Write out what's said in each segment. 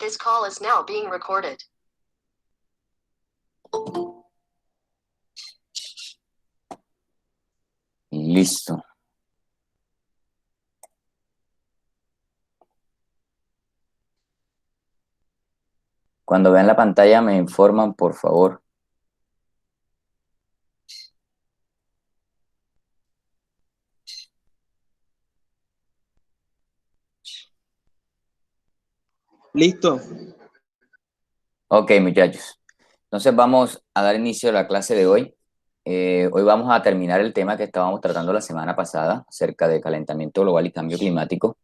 This call is now being recorded. Listo. Cuando vean la pantalla me informan, por favor. Listo. Ok, muchachos. Entonces vamos a dar inicio a la clase de hoy. Hoy vamos a terminar el tema que estábamos tratando la semana pasada acerca de calentamiento global y cambio climático.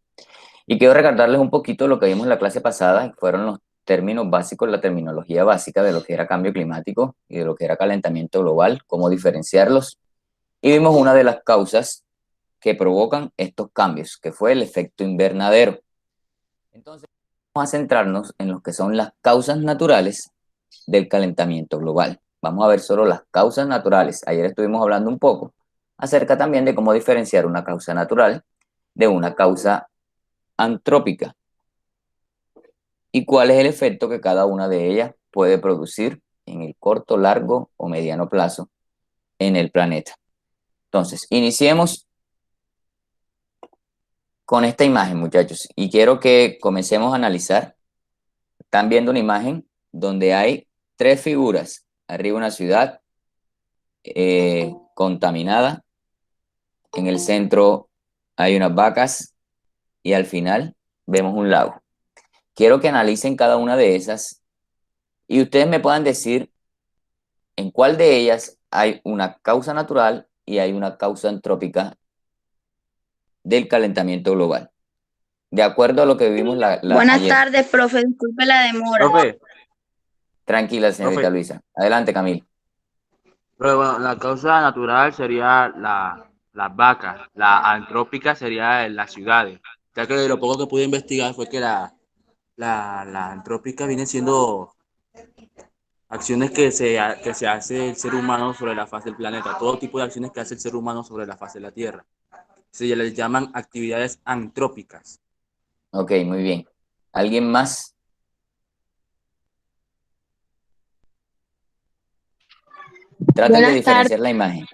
Y quiero recordarles un poquito lo que vimos en la clase pasada, que fueron los términos básicos, la terminología básica de lo que era cambio climático y de lo que era calentamiento global, cómo diferenciarlos. Y vimos una de las causas que provocan estos cambios, que fue el efecto invernadero. Entonces, vamos a centrarnos en lo que son las causas naturales del calentamiento global. Vamos a ver solo las causas naturales. Ayer estuvimos hablando un poco acerca también de cómo diferenciar una causa natural de una causa antrópica y cuál es el efecto que cada una de ellas puede producir en el corto, largo o mediano plazo en el planeta. Entonces, iniciemos con esta imagen, muchachos, y quiero que comencemos a analizar. Están viendo una imagen donde hay tres figuras. Arriba una ciudad contaminada, en el centro hay unas vacas y al final vemos un lago. Quiero que analicen cada una de esas y ustedes me puedan decir en cuál de ellas hay una causa natural y hay una causa antrópica del calentamiento global. De acuerdo a lo que vimos Buenas ayer. tardes, profe. Disculpe la demora. Profe, Tranquila, señorita Luisa. Adelante, Camil. pero bueno, la causa natural sería las vacas, la antrópica sería las ciudades. Ya que lo poco que pude investigar fue que la antrópica viene siendo acciones que se hace el ser humano sobre la faz del planeta, todo tipo de acciones que hace el ser humano sobre la faz de la Tierra. Se les llaman actividades antrópicas. Ok, muy bien. ¿Alguien más? Traten de diferenciar la imagen.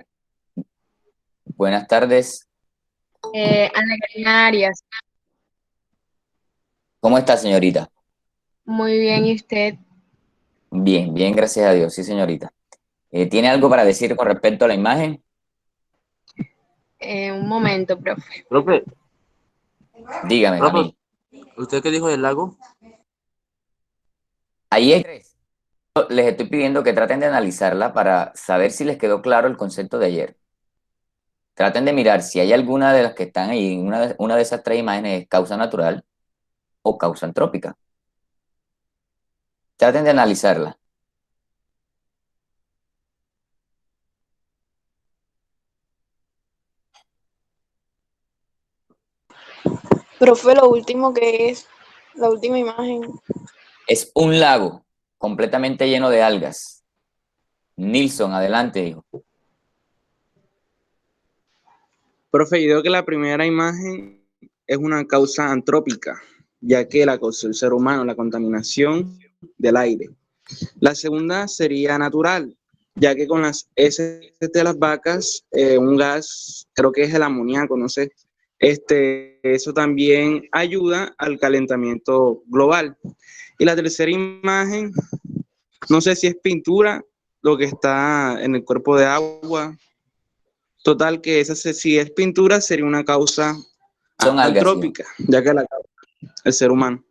Buenas tardes. Ana Karina Arias. ¿Cómo está, señorita? Muy bien, ¿y usted? Bien, bien, gracias a Dios, sí, señorita. ¿Tiene algo para decir con respecto a la imagen? Un momento, profe. Profe, Dígame, Camil. ¿usted qué dijo del lago? Ahí hay tres. Les estoy pidiendo que traten de analizarla para saber si les quedó claro el concepto de ayer. Traten de mirar si hay alguna de las que están ahí, una de esas tres imágenes es causa natural o causa antrópica. Traten de analizarla. Profe, lo último que es, la última imagen. Es un lago completamente lleno de algas. Nilson, adelante, hijo. Profe, yo creo que la primera imagen es una causa antrópica, ya que la causó el ser humano, la contaminación del aire. La segunda sería natural, ya que con las heces de las vacas, un gas, creo que es el amoníaco, no sé, eso también ayuda al calentamiento global. Y la tercera imagen, no sé si es pintura, lo que está en el cuerpo de agua. Total, que esa si es pintura sería una causa Son algas, antrópica, ya que la causa el ser humano.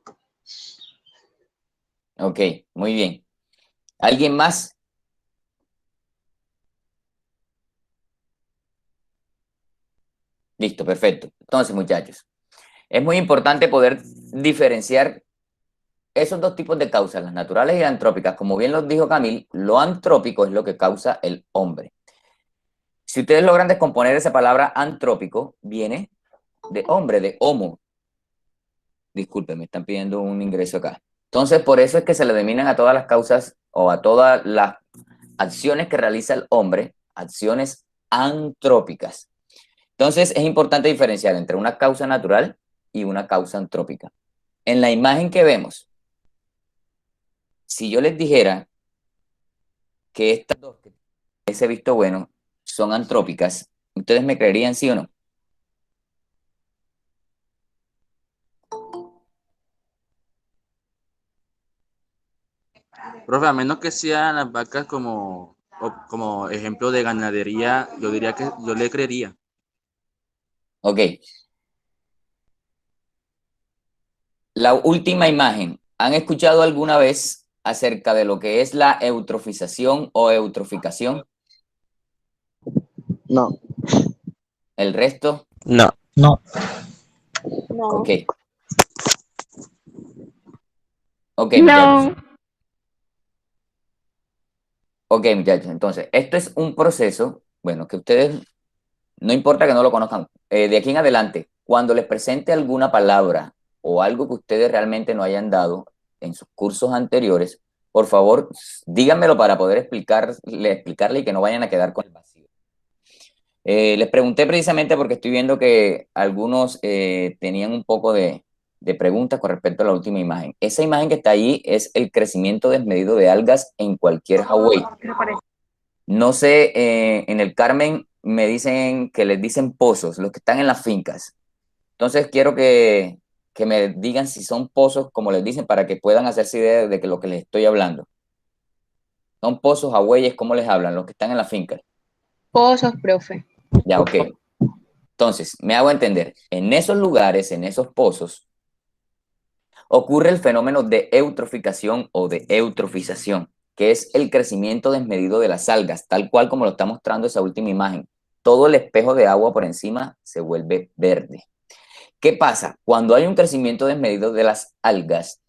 Ok, muy bien. ¿Alguien más? Listo, perfecto. Entonces, muchachos, es muy importante poder diferenciar esos dos tipos de causas, las naturales y las antrópicas. Como bien lo dijo Camil, lo antrópico es lo que causa el hombre. Si ustedes logran descomponer esa palabra antrópico, viene de hombre, de homo. Disculpen, me están pidiendo un ingreso acá. Entonces, por eso es que se le denominan a todas las causas o a todas las acciones que realiza el hombre, acciones antrópicas. Entonces, es importante diferenciar entre una causa natural y una causa antrópica. En la imagen que vemos, Si yo les dijera que estas dos, que ese visto bueno, son antrópicas, ¿ustedes me creerían sí o no? Profe, a menos que sean las vacas como ejemplo de ganadería, yo diría que yo le creería. Ok. La última imagen. ¿Han escuchado alguna vez acerca de lo que es la eutrofización o eutroficación? No. ¿El resto? No. No. Ok. Ok, muchachos. No. Ok, muchachos. Entonces, esto es un proceso, bueno, que ustedes, no importa que no lo conozcan, de aquí en adelante, cuando les presente alguna palabra o algo que ustedes realmente no hayan dado en sus cursos anteriores, por favor, díganmelo para poder explicarle y que no vayan a quedar con el vacío. Les pregunté precisamente porque estoy viendo que algunos tenían un poco de preguntas con respecto a la última imagen. Esa imagen que está ahí es el crecimiento desmedido de algas en cualquier Hawái. No sé, en el Carmen me dicen que les dicen pozos, los que están en las fincas. Entonces quiero que me digan si son pozos, como les dicen, para que puedan hacerse idea de que lo que les estoy hablando. Son pozos, Hawái, ¿cómo les hablan? Los que están en las fincas. Pozos, profe. Ya, ok. Entonces, me hago entender, en esos lugares, en esos pozos, ocurre el fenómeno de eutroficación o de eutrofización, que es el crecimiento desmedido de las algas, tal cual como lo está mostrando esa última imagen. Todo el espejo de agua por encima se vuelve verde. ¿Qué pasa? Cuando hay un crecimiento desmedido de las algas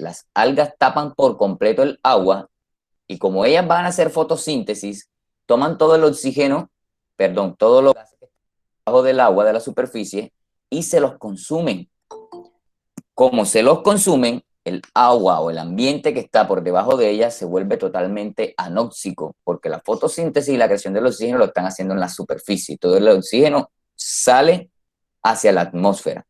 tapan por completo el agua y como ellas van a hacer fotosíntesis, toman todo el oxígeno, perdón, todos los gases debajo del agua de la superficie y se los consumen. Como se los consumen, el agua o el ambiente que está por debajo de ellas se vuelve totalmente anóxico, porque la fotosíntesis y la creación del oxígeno lo están haciendo en la superficie. Todo el oxígeno sale hacia la atmósfera.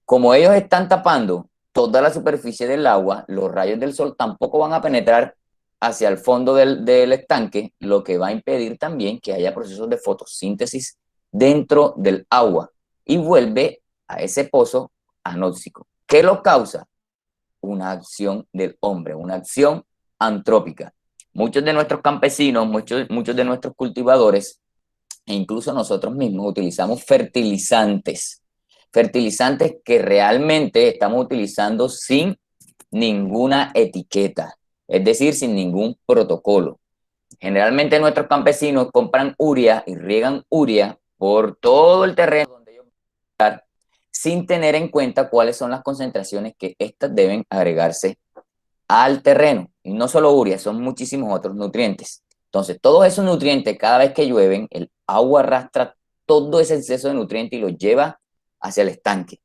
Como ellos están tapando toda la superficie del agua, los rayos del sol tampoco van a penetrar hacia el fondo del estanque, lo que va a impedir también que haya procesos de fotosíntesis dentro del agua y vuelve a ese pozo anóxico. ¿Qué lo causa? Una acción del hombre, una acción antrópica. Muchos de nuestros campesinos, muchos de nuestros cultivadores, e incluso nosotros mismos utilizamos fertilizantes que realmente estamos utilizando sin ninguna etiqueta, es decir, sin ningún protocolo. Generalmente nuestros campesinos compran urea y riegan urea por todo el terreno donde ellos van a estar, sin tener en cuenta cuáles son las concentraciones que éstas deben agregarse al terreno. Y no solo urea, son muchísimos otros nutrientes. Entonces, todos esos nutrientes, cada vez que llueven, el agua arrastra todo ese exceso de nutrientes y los lleva hacia el estanque.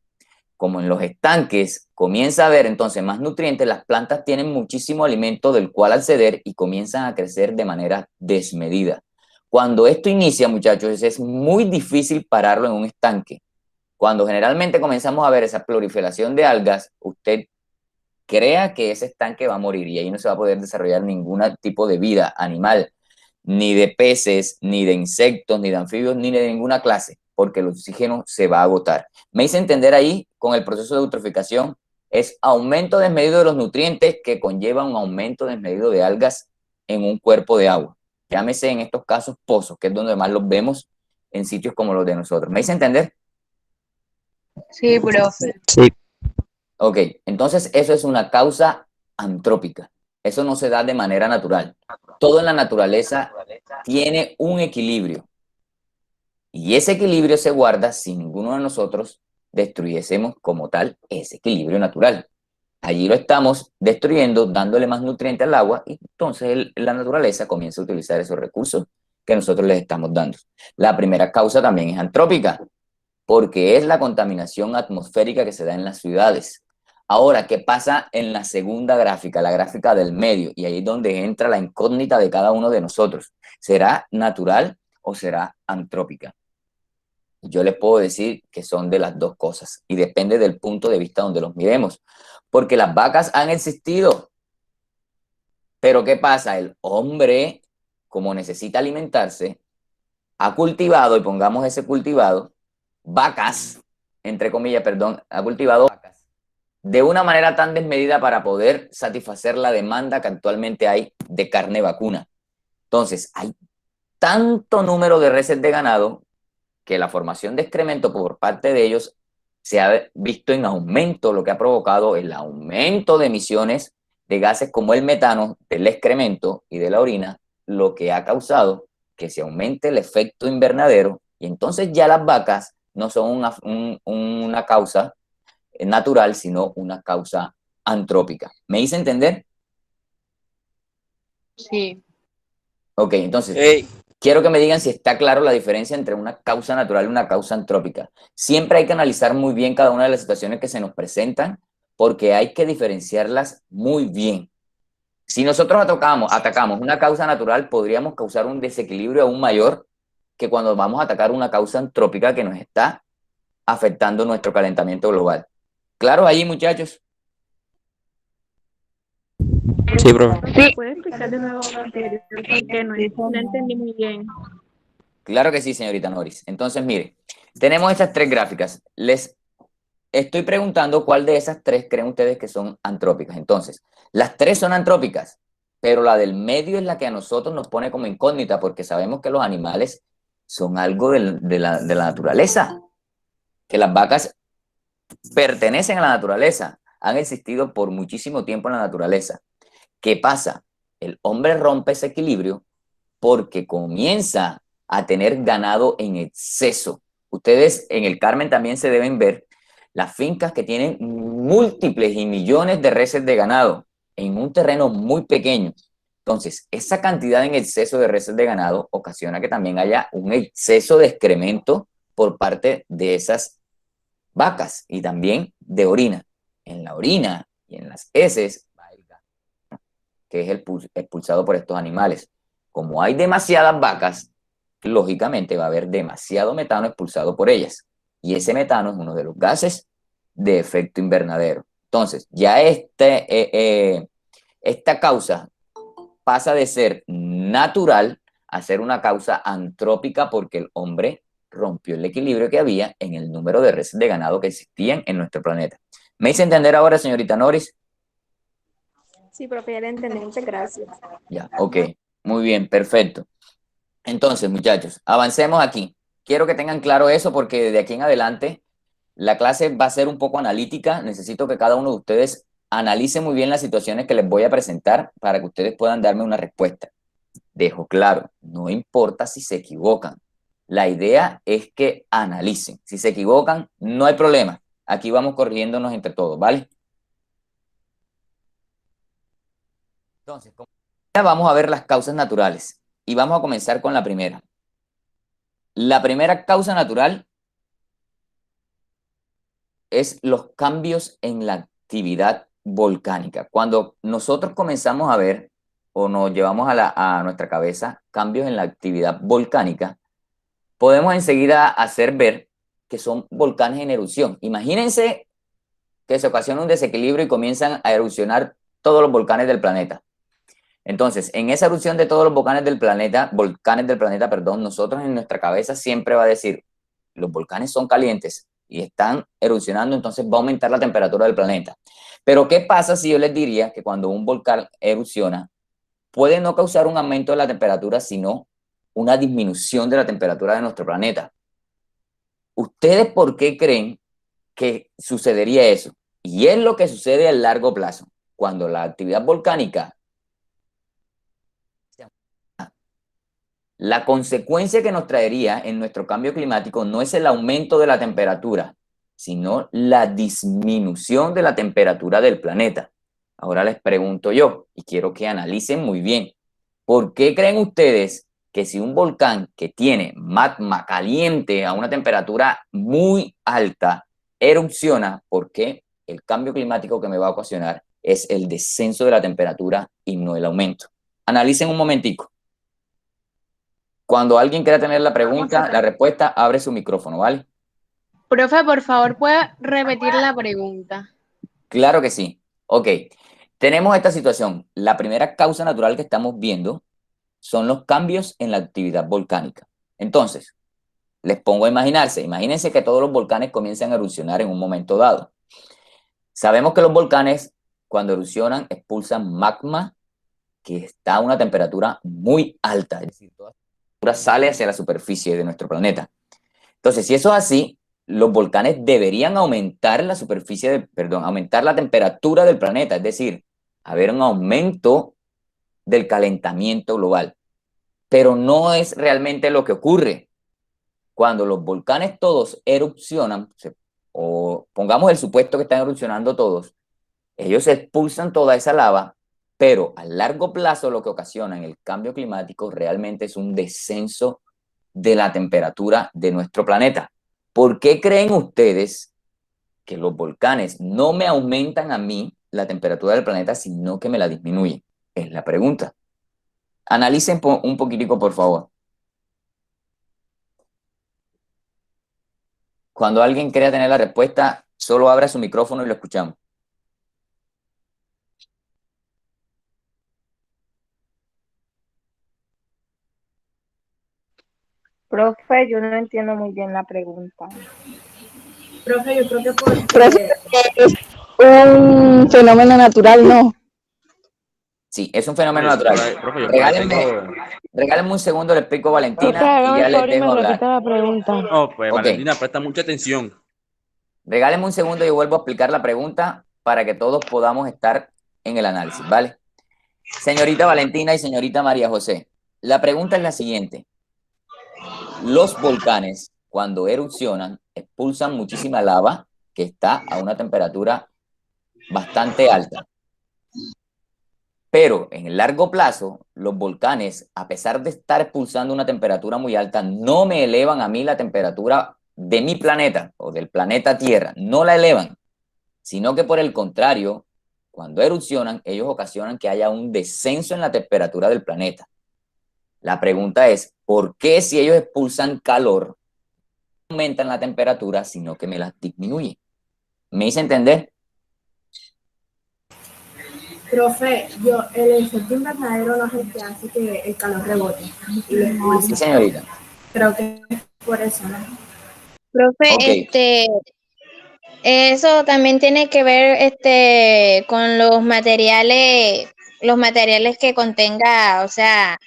Como en los estanques comienza a haber entonces más nutrientes, las plantas tienen muchísimo alimento del cual acceder y comienzan a crecer de manera desmedida. Cuando esto inicia, muchachos, es muy difícil pararlo en un estanque. Cuando generalmente comenzamos a ver esa proliferación de algas, usted crea que ese estanque va a morir y ahí no se va a poder desarrollar ningún tipo de vida animal, ni de peces, ni de insectos, ni de anfibios, ni de ninguna clase, porque el oxígeno se va a agotar. Me hice entender ahí con el proceso de eutroficación, es aumento desmedido de los nutrientes que conlleva un aumento desmedido de algas en un cuerpo de agua. Llámese en estos casos pozos, que es donde más los vemos en sitios como los de nosotros. ¿Me hice entender? Sí, profe. Sí. Ok, entonces eso es una causa antrópica. Eso no se da de manera natural. Todo en la naturaleza tiene un equilibrio. Y ese equilibrio se guarda si ninguno de nosotros destruyésemos como tal ese equilibrio natural. Allí lo estamos destruyendo, dándole más nutrientes al agua y entonces la naturaleza comienza a utilizar esos recursos que nosotros les estamos dando. La primera causa también es antrópica, porque es la contaminación atmosférica que se da en las ciudades. Ahora, ¿qué pasa en la segunda gráfica, la gráfica del medio? Y ahí es donde entra la incógnita de cada uno de nosotros. ¿Será natural o será antrópica? Yo les puedo decir que son de las dos cosas y depende del punto de vista donde los miremos, porque las vacas han existido Pero ¿qué pasa? El hombre, como necesita alimentarse, ha cultivado, y pongamos ese cultivado, vacas, entre comillas, perdón, ha cultivado vacas de una manera tan desmedida para poder satisfacer la demanda que actualmente hay de carne vacuna. Entonces, hay tanto número de reses de ganado que la formación de excremento por parte de ellos se ha visto en aumento, lo que ha provocado el aumento de emisiones de gases como el metano del excremento y de la orina, lo que ha causado que se aumente el efecto invernadero y entonces ya las vacas no son una causa natural, sino una causa antrópica. ¿Me hice entender? Sí. Ok, entonces, quiero que me digan si está claro la diferencia entre una causa natural y una causa antrópica. Siempre hay que analizar muy bien cada una de las situaciones que se nos presentan porque hay que diferenciarlas muy bien. Si nosotros atacamos una causa natural, podríamos causar un desequilibrio aún mayor que cuando vamos a atacar una causa antrópica que nos está afectando nuestro calentamiento global. ¿Claro ahí, muchachos? Sí, profe. Sí. ¿Puede explicar de nuevo lo anterior? Porque no entendí muy bien. Claro que sí, señorita Noris. Entonces, mire, tenemos estas tres gráficas. Les estoy preguntando cuál de esas tres creen ustedes que son antrópicas. Entonces, las tres son antrópicas, pero la del medio es la que a nosotros nos pone como incógnita porque sabemos que los animales son algo de la naturaleza, que las vacas pertenecen a la naturaleza, han existido por muchísimo tiempo en la naturaleza. ¿Qué pasa? El hombre rompe ese equilibrio porque comienza a tener ganado en exceso. Ustedes en el Carmen también se deben ver las fincas que tienen múltiples y millones de reses de ganado en un terreno muy pequeño. Entonces, esa cantidad en exceso de reses de ganado ocasiona que también haya un exceso de excremento por parte de esas vacas y también de orina. En la orina y en las heces va el gas, que es expulsado por estos animales. Como hay demasiadas vacas, lógicamente va a haber demasiado metano expulsado por ellas. Y ese metano es uno de los gases de efecto invernadero. Entonces, ya esta causa pasa de ser natural a ser una causa antrópica porque el hombre rompió el equilibrio que había en el número de reses de ganado que existían en nuestro planeta. ¿Me hice entender ahora, señorita Noris? Sí, profe, ya le entendí. Muchas gracias. Ya, ok. Muy bien, perfecto. Entonces, muchachos, avancemos aquí. Quiero que tengan claro eso porque de aquí en adelante la clase va a ser un poco analítica. Necesito que cada uno de ustedes analice muy bien las situaciones que les voy a presentar para que ustedes puedan darme una respuesta. Dejo claro, no importa si se equivocan. La idea es que analicen. Si se equivocan, no hay problema. Aquí vamos corrigiéndonos entre todos, ¿vale? Entonces, vamos a ver las causas naturales y vamos a comenzar con la primera. La primera causa natural es los cambios en la actividad volcánica. Cuando nosotros comenzamos a ver o nos llevamos a nuestra cabeza cambios en la actividad volcánica, podemos enseguida hacer ver que son volcanes en erupción. Imagínense que se ocasiona un desequilibrio y comienzan a erupcionar todos los volcanes del planeta. Entonces, en esa erupción de todos los volcanes del planeta, nosotros en nuestra cabeza siempre va a decir, los volcanes son calientes y están erupcionando, entonces va a aumentar la temperatura del planeta. Pero, ¿qué pasa si yo les diría que cuando un volcán erupciona, puede no causar un aumento de la temperatura, sino una disminución de la temperatura de nuestro planeta? ¿Ustedes por qué creen que sucedería eso? Y es lo que sucede a largo plazo. Cuando la actividad volcánica, la consecuencia que nos traería en nuestro cambio climático no es el aumento de la temperatura, sino la disminución de la temperatura del planeta. Ahora les pregunto yo, y quiero que analicen muy bien, ¿por qué creen ustedes que si un volcán que tiene magma caliente a una temperatura muy alta erupciona, por qué el cambio climático que me va a ocasionar es el descenso de la temperatura y no el aumento? Analicen un momentico. Cuando alguien quiera tener la pregunta, la respuesta, abre su micrófono, ¿vale? Profe, por favor, ¿puede repetir la pregunta? Claro que sí. Ok. Tenemos esta situación. La primera causa natural que estamos viendo son los cambios en la actividad volcánica. Entonces, les pongo a imaginarse. Imagínense que todos los volcanes comienzan a erupcionar en un momento dado. Sabemos que los volcanes, cuando erupcionan, expulsan magma que está a una temperatura muy alta. Es decir, toda la temperatura sale hacia la superficie de nuestro planeta. Entonces, si eso es así, los volcanes deberían aumentar la aumentar la temperatura del planeta, es decir, haber un aumento del calentamiento global. Pero no es realmente lo que ocurre. Cuando los volcanes todos erupcionan, o pongamos el supuesto que están erupcionando todos, ellos expulsan toda esa lava, pero a largo plazo lo que ocasiona en el cambio climático realmente es un descenso de la temperatura de nuestro planeta. ¿Por qué creen ustedes que los volcanes no me aumentan a mí la temperatura del planeta, sino que me la disminuyen? Es la pregunta. Analicen un poquitico, por favor. Cuando alguien crea tener la respuesta, solo abra su micrófono y lo escuchamos. Profe, yo no entiendo muy bien la pregunta. Profe, yo creo que porque Profe, es un fenómeno natural, ¿no? Sí, es un fenómeno Profe, natural. profe, yo por ahí Regálenme un segundo, le explico a Valentina Profe, y hágame ya el les favor y dejo me hablar. repita la pregunta. No, pues Ok. Valentina, presta mucha atención. Regálenme un segundo y vuelvo a explicar la pregunta para que todos podamos estar en el análisis, ¿vale? Señorita Valentina y señorita María José, la pregunta es la siguiente. Los volcanes, cuando erupcionan, expulsan muchísima lava que está a una temperatura bastante alta. Pero en el largo plazo, los volcanes, a pesar de estar expulsando una temperatura muy alta, no me elevan a mí la temperatura de mi planeta o del planeta Tierra, no la elevan, sino que por el contrario, cuando erupcionan, ellos ocasionan que haya un descenso en la temperatura del planeta. La pregunta es, ¿por qué si ellos expulsan calor, no aumentan la temperatura, sino que me las disminuyen? ¿Me hice entender? profe, el efecto invernadero no es el que hace que el calor rebote y lo expulse. Sí, señorita. Creo que es por eso, ¿no? Profe, Ok. eso también tiene que ver con los materiales que contenga, o sea,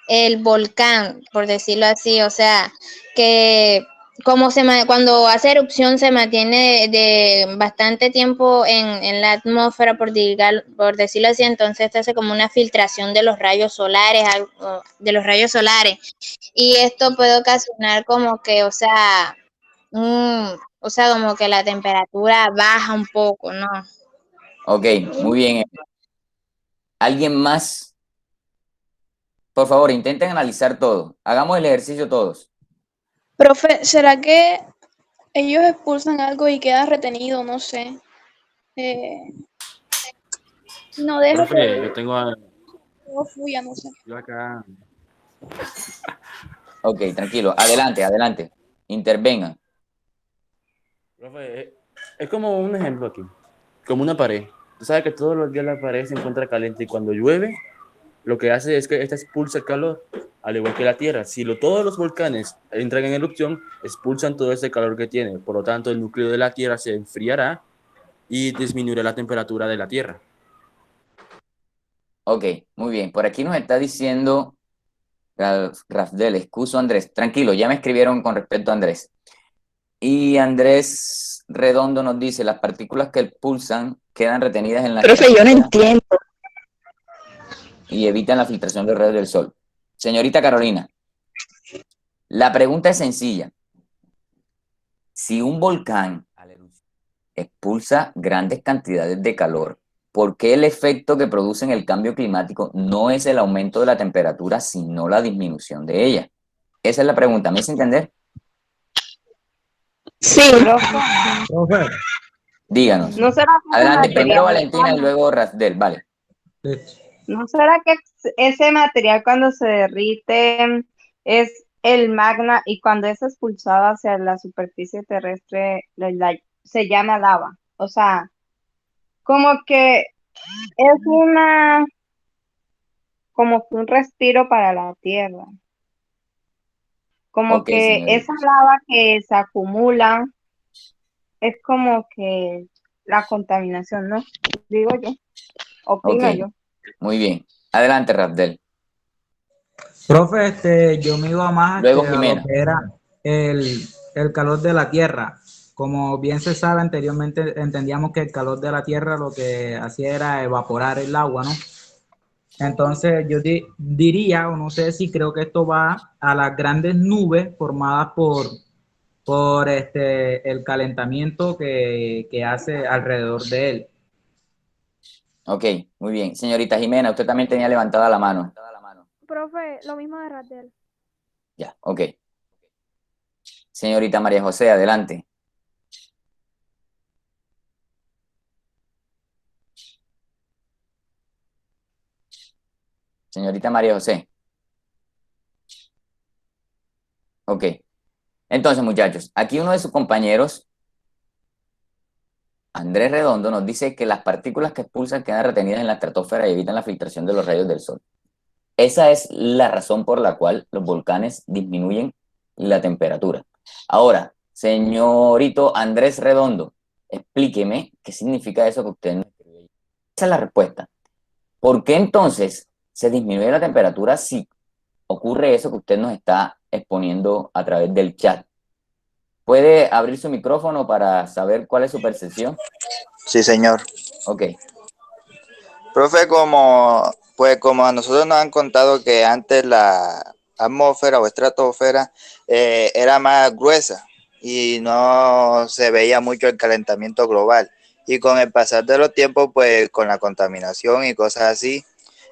el volcán, por decirlo así, o sea, que cuando hace erupción se mantiene de bastante tiempo en la atmósfera, por decirlo así, entonces esto hace como una filtración de los rayos solares, y esto puede ocasionar como que, como que la temperatura baja un poco, ¿no? Ok, muy bien. ¿Alguien más? Por favor, intenten analizar todo. Hagamos el ejercicio todos. Profe, ¿será que ellos expulsan algo y queda retenido? No sé. No deja Profe, que yo tengo todo fluya, no sé. yo acá. Ok, tranquilo. Adelante. Intervengan. Profe, es como un ejemplo aquí, como una pared. Tú sabes que todos los días la pared se encuentra caliente y cuando llueve, lo que hace es que esta expulsa el calor, al igual que la Tierra. Si todos los volcanes entran en erupción, expulsan todo ese calor que tiene. Por lo tanto, el núcleo de la Tierra se enfriará y disminuirá la temperatura de la Tierra. Ok, muy bien. Por aquí nos está diciendo Rafdel, excuso Andrés. Tranquilo, ya me escribieron con respecto a Andrés. Y Andrés Redondo nos dice, las partículas que expulsan quedan retenidas en la Profe, yo no entiendo. y evitan la filtración de rayos del sol. Señorita Carolina, la pregunta es sencilla. Si un volcán expulsa grandes cantidades de calor, ¿por qué el efecto que produce en el cambio climático no es el aumento de la temperatura, sino la disminución de ella? Esa es la pregunta. ¿Me hice entender? Sí. Profe, Díganos. ¿No será que ese Adelante, primero material, Valentina y luego Rasdel. Vale. ¿no será que ese material cuando se derrite es el magma y cuando es expulsado hacia la superficie terrestre se llama lava? O sea, como que Es una, como que un respiro para la Tierra. Como Ok, que señorita. esa lava que se acumula es como que la contaminación, ¿no? Digo yo, Ok, opino yo. muy bien. Adelante, Rabdel. Profe, yo me iba más Luego a lo Jimena. que era el calor de la tierra. Como bien se sabe, anteriormente entendíamos que el calor de la tierra lo que hacía era evaporar el agua, ¿no? Entonces yo diría, o no sé si creo que esto va a las grandes nubes formadas por el calentamiento que hace alrededor de él. Ok, muy bien. Señorita Jimena, usted también tenía levantada la mano. Profe, lo mismo de Ratel. Ya, ok. Señorita María José, adelante. Señorita María José. Ok. Entonces, muchachos, aquí uno de sus compañeros, Andrés Redondo, nos dice que las partículas que expulsan quedan retenidas en la estratosfera y evitan la filtración de los rayos del sol. Esa es la razón por la cual los volcanes disminuyen la temperatura. Ahora, señorito Andrés Redondo, explíqueme qué significa eso que usted nos escribió ahí. Esa es la respuesta. ¿Por qué entonces se disminuye la temperatura si ocurre eso que usted nos está exponiendo a través del chat? ¿Puede abrir su micrófono para saber cuál es su percepción? Sí, señor. Ok, Profe, como a nosotros nos han contado que antes la atmósfera o estratosfera era más gruesa y no se veía mucho el calentamiento global. Y con el pasar de los tiempos, pues con la contaminación y cosas así,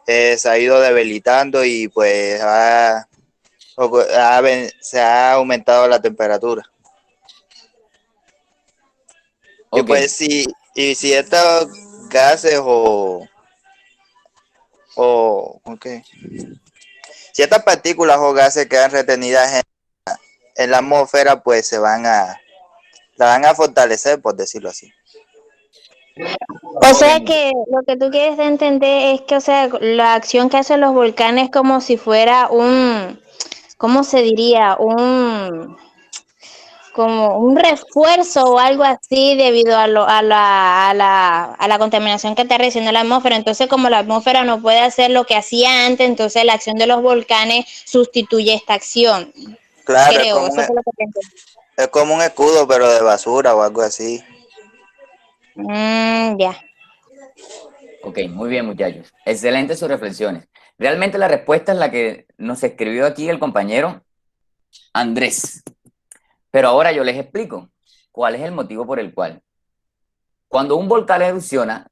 se ha ido debilitando y pues se ha aumentado la temperatura. Y ok, pues si estos gases ok. Si estas partículas o gases quedan retenidas en la atmósfera, pues la van a fortalecer, por decirlo así. O sea que lo que tú quieres entender es que, o sea, la acción que hacen los volcanes es como si fuera ¿cómo se diría? Como un refuerzo o algo así debido a la contaminación que está recibiendo la atmósfera. Entonces, como la atmósfera no puede hacer lo que hacía antes, entonces la acción de los volcanes sustituye esta acción. Claro, Creo, eso fue lo que pensé. es como un escudo, pero de basura o algo así. Ya. ok, muy bien, muchachos. Excelentes sus reflexiones. Realmente la respuesta es la que nos escribió aquí el compañero Andrés. Pero ahora yo les explico cuál es el motivo por el cual. Cuando un volcán erupciona,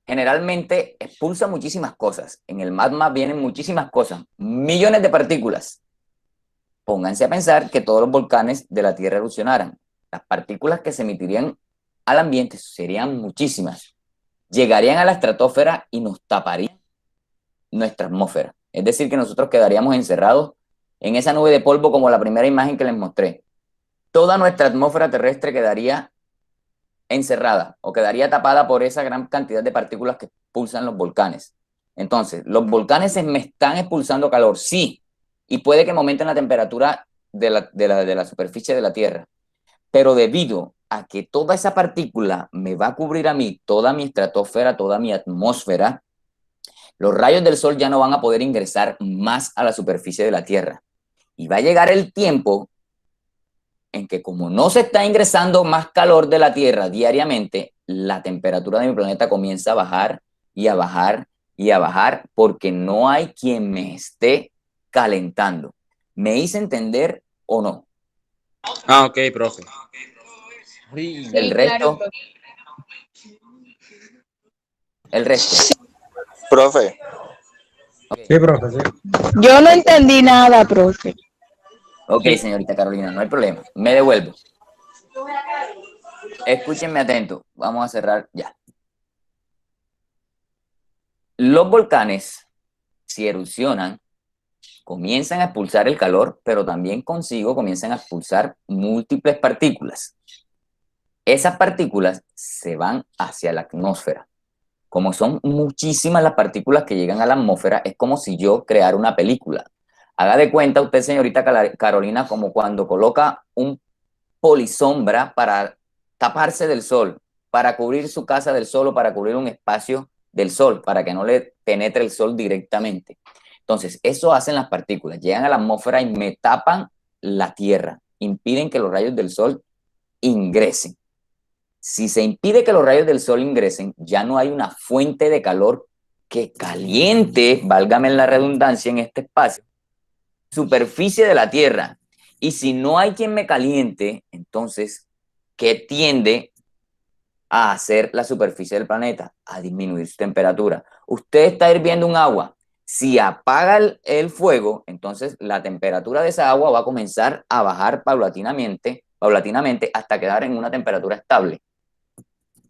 generalmente expulsa muchísimas cosas. En el magma vienen muchísimas cosas, millones de partículas. Pónganse a pensar que todos los volcanes de la Tierra erupcionaran. Las partículas que se emitirían al ambiente serían muchísimas. Llegarían a la estratosfera y nos taparían nuestra atmósfera. Es decir, que nosotros quedaríamos encerrados en esa nube de polvo como la primera imagen que les mostré. Toda nuestra atmósfera terrestre quedaría encerrada o quedaría tapada por esa gran cantidad de partículas que expulsan los volcanes. Entonces, los volcanes me están expulsando calor, sí, y puede que aumenten la temperatura de la superficie de la Tierra, pero debido a que toda esa partícula me va a cubrir a mí, toda mi estratosfera, toda mi atmósfera, los rayos del sol ya no van a poder ingresar más a la superficie de la Tierra. Y va a llegar el tiempo en que como no se está ingresando más calor de la Tierra diariamente, la temperatura de mi planeta comienza a bajar y a bajar y a bajar porque no hay quien me esté calentando. ¿Me hice entender o no? Ah, ok, profe. El resto, el resto. Profe. Sí, profe, sí. Yo no entendí nada, profe. Ok, señorita Carolina, no hay problema. Me devuelvo. Escúchenme atento. Vamos a cerrar ya. Los volcanes, si erupcionan, comienzan a expulsar el calor, pero también consigo comienzan a expulsar múltiples partículas. Esas partículas se van hacia la atmósfera. como son muchísimas las partículas que llegan a la atmósfera, es como si yo creara una película. Haga de cuenta usted, señorita Carolina, como cuando coloca un polisombra para taparse del sol, para cubrir su casa del sol o para cubrir un espacio del sol, para que no le penetre el sol directamente. Entonces, eso hacen las partículas, llegan a la atmósfera y me tapan la Tierra, impiden que los rayos del sol ingresen. Si se impide que los rayos del sol ingresen, ya no hay una fuente de calor que caliente, válgame la redundancia en este espacio, superficie de la Tierra. Y si no hay quien me caliente, entonces, ¿qué tiende a hacer la superficie del planeta? A disminuir su temperatura. Usted está hirviendo un agua. Si apaga el fuego, entonces la temperatura de esa agua va a comenzar a bajar paulatinamente hasta quedar en una temperatura estable,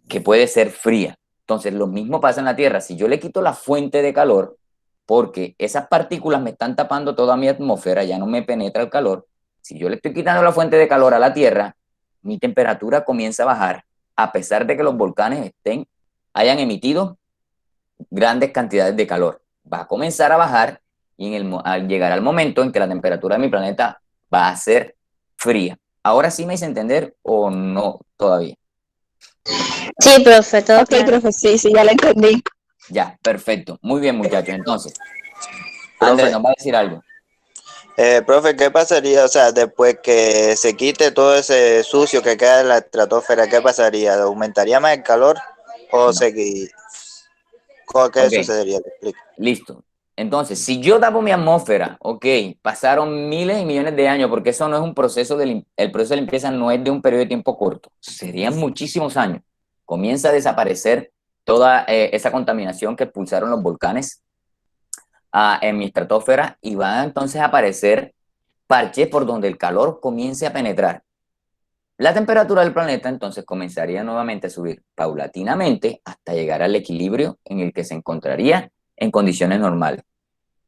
que puede ser fría. Entonces, lo mismo pasa en la Tierra. Si yo le quito la fuente de calor, porque esas partículas me están tapando toda mi atmósfera, ya no me penetra el calor. Si yo le estoy quitando la fuente de calor a la Tierra, mi temperatura comienza a bajar, a pesar de que los volcanes hayan emitido grandes cantidades de calor. Va a comenzar a bajar y al llegar al momento en que la temperatura de mi planeta va a ser fría. ¿Ahora sí me hice entender o no todavía? Sí, profe, todo Ok, claro. profe, sí, ya lo entendí. Ya, perfecto. Muy bien, muchachos. Entonces, Andrés, ¿nos va a decir algo? Profe, ¿qué pasaría, o sea, después que se quite todo ese sucio que queda en la estratosfera, qué pasaría? ¿Aumentaría más el calor o No. ¿qué Ok. sucedería? Te explico. Listo. Entonces, si yo tapo mi atmósfera, ok, pasaron miles y millones de años, porque eso no es un proceso el proceso de limpieza no es de un periodo de tiempo corto, serían muchísimos años. Comienza a desaparecer toda esa contaminación que expulsaron los volcanes en mi estratosfera y van entonces a aparecer parches por donde el calor comience a penetrar. La temperatura del planeta entonces comenzaría nuevamente a subir paulatinamente hasta llegar al equilibrio en el que se encontraría en condiciones normales.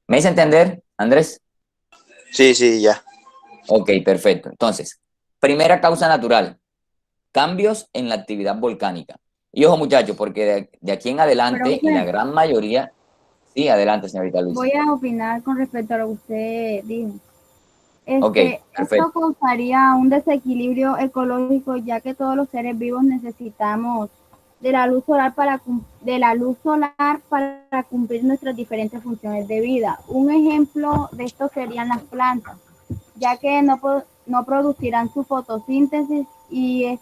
¿Me hice entender, Andrés? Sí, ya. Ok, perfecto. Entonces, primera causa natural, cambios en la actividad volcánica. Y ojo, muchachos, porque de aquí en adelante, y la gran mayoría... Sí, adelante, señorita Luisa. Voy a opinar con respecto a lo que usted dijo. Ok, perfecto. Esto causaría un desequilibrio ecológico, ya que todos los seres vivos necesitamos de la luz solar para cumplir nuestras diferentes funciones de vida. Un ejemplo de esto serían las plantas, ya que no producirán su fotosíntesis y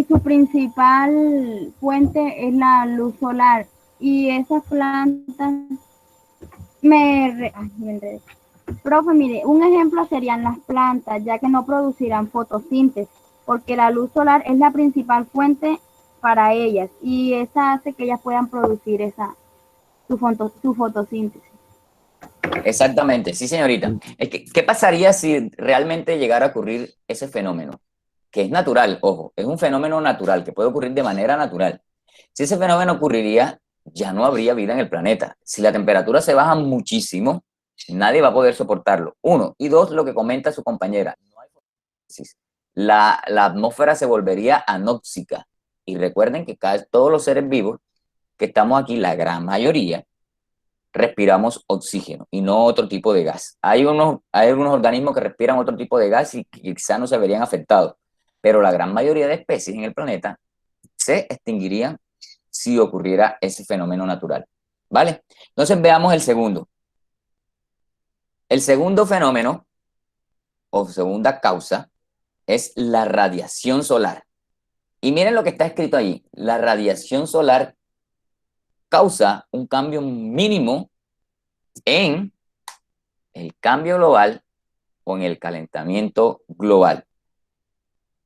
su principal fuente es la luz solar. Y esas plantas me enredé. Profe, mire, un ejemplo serían las plantas, ya que no producirán fotosíntesis, porque la luz solar es la principal fuente para ellas y esa hace que ellas puedan producir su fotosíntesis. Exactamente, sí, señorita. ¿Qué pasaría si realmente llegara a ocurrir ese fenómeno? Que es natural, ojo, es un fenómeno natural que puede ocurrir de manera natural. Si ese fenómeno ocurriría, ya no habría vida en el planeta. Si la temperatura se baja muchísimo, nadie va a poder soportarlo. Uno. Y dos, lo que comenta su compañera. No hay fotosíntesis. La atmósfera se volvería anóxica. Y recuerden que todos los seres vivos que estamos aquí, la gran mayoría, respiramos oxígeno y no otro tipo de gas. Hay algunos organismos que respiran otro tipo de gas y que quizás no se verían afectados, pero la gran mayoría de especies en el planeta se extinguirían si ocurriera ese fenómeno natural. ¿Vale? Entonces veamos el segundo. El segundo fenómeno o segunda causa es la radiación solar. Y miren lo que está escrito ahí. La radiación solar causa un cambio mínimo en el cambio global o en el calentamiento global.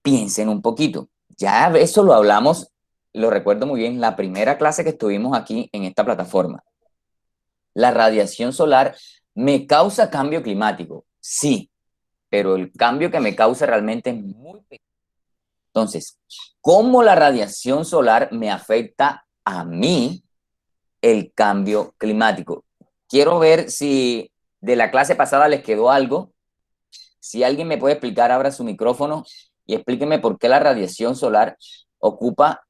Piensen un poquito. Ya eso lo hablamos, lo recuerdo muy bien, la primera clase que estuvimos aquí en esta plataforma. La radiación solar me causa cambio climático, sí, pero el cambio que me causa realmente es muy pequeño. Entonces, ¿cómo la radiación solar me afecta a mí el cambio climático? Quiero ver si de la clase pasada les quedó algo. Si alguien me puede explicar, abra su micrófono y explíqueme por qué la radiación solar ocupa